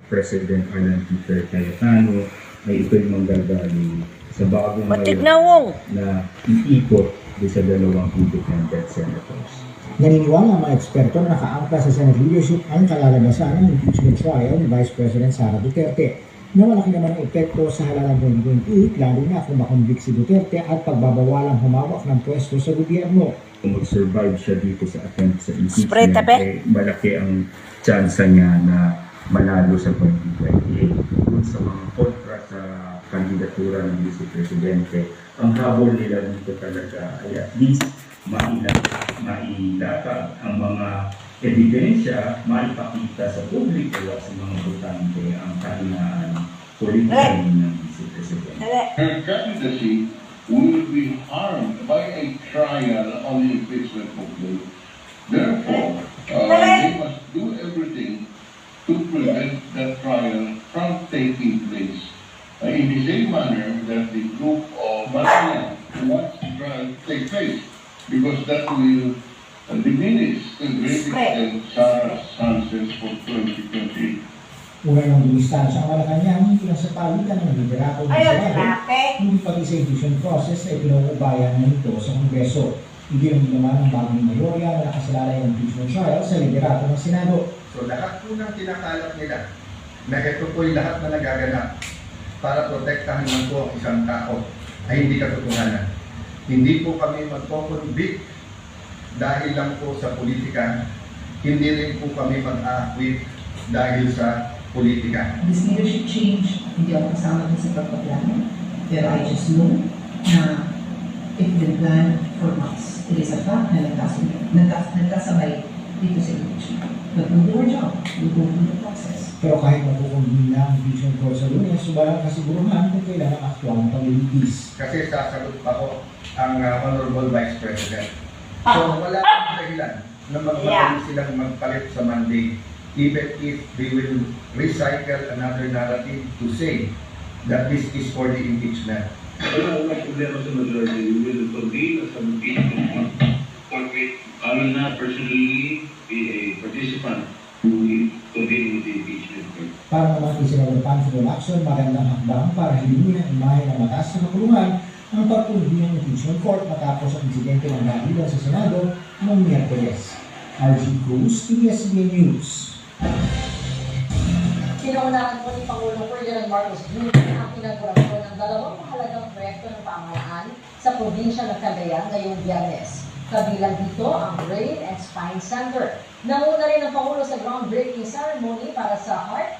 President Alan Peter Cayetano ay ito'y manggagaling sa bagong na iikot sa dalawang independent senators. Naniniwala ang mga eksperto na nakaangka sa Senate leadership ang kalalabasan ng impeachment trial ni Vice President Sara Duterte na malaki naman ang epekto sa halalan 2028 lalo na kung makonvict si Duterte at pagbabawalang humawak ng pwesto sa gobyerno. Kung mag-survive siya dito sa attempt sa impeachment, malaki ang tsansa niya na manalo sa 2028. Kung sa mga kontra sa kandidatura ng Vice Presidente, ang habol nila dito talaga ay at least mailatag ang mga ebidensya, maipakita sa publiko at sa mga botante ang kahinaan politikal ng Vice Presidente. Her candidacy will be harmed by a trial on the impeachment complaint. Therefore, they must do everything to prevent that trial from taking place. In the same manner that the group of Malayan wants the trial to take place, because that will diminish to a great extent Sarah's chances for 2028. Una ng dumistansya ang Malacanang, hindi lang sa palitan ng liderato ng Senado, hindi pati sa impeachment process ay pinuubayan na ito sa Kongreso. Hindi rin naman ang bagong mayorya na nakasalalay ng impeachment trial sa liderato ng Senado. So lahat po ng kinakalat nila na ito po'y lahat na nagaganap para protektahan lang po ang isang tao ay hindi katotohanan. Hindi po kami magpo-convict dahil lang po sa politika, hindi rin po kami mag-acquit dahil sa politika. This leadership change, hindi ako kasama din sa pagpaplano. Pero I just know na it will plan for months. It is a fact na nagkasabay dito sa impeachment. But we'll do our job. We'll go through the process. Pero kahit magkukumbin na ang impeachment court sa Lunes, walang kasiguruhan kung kailan ang aktual ng paglilitis. Kasi sasagot pa ko ang Honorable Vice President. So wala akong dahilan na magpapali silang magpalit sa Monday, even if they will recycle another narrative to say that this is for the impeachment. Pero ang problema sa majority, we will convene as a impeachment court. I will not personally be a participant who will convene with the impeachment court. Para naman isinagapan full action, magandang hakbang para hilingin ang imahe ng mataas na kapulungan ang pagpundi ng impeachment court matapos ang insidente ng nabilan sa Senado noong Miyerkules. RG Cruz, ABS-CBN News. Pinaunahan po ni Pangulong Ferdinand Marcos Jr. ang inaugurasyon ng dalawang mahalagang proyekto ng pamahalaan sa probinsya ng Cagayan ngayong Biyernes. Kabilang dito ang Brain and Spine Center. Nanguna rin ang Pangulo sa groundbreaking ceremony para sa Heart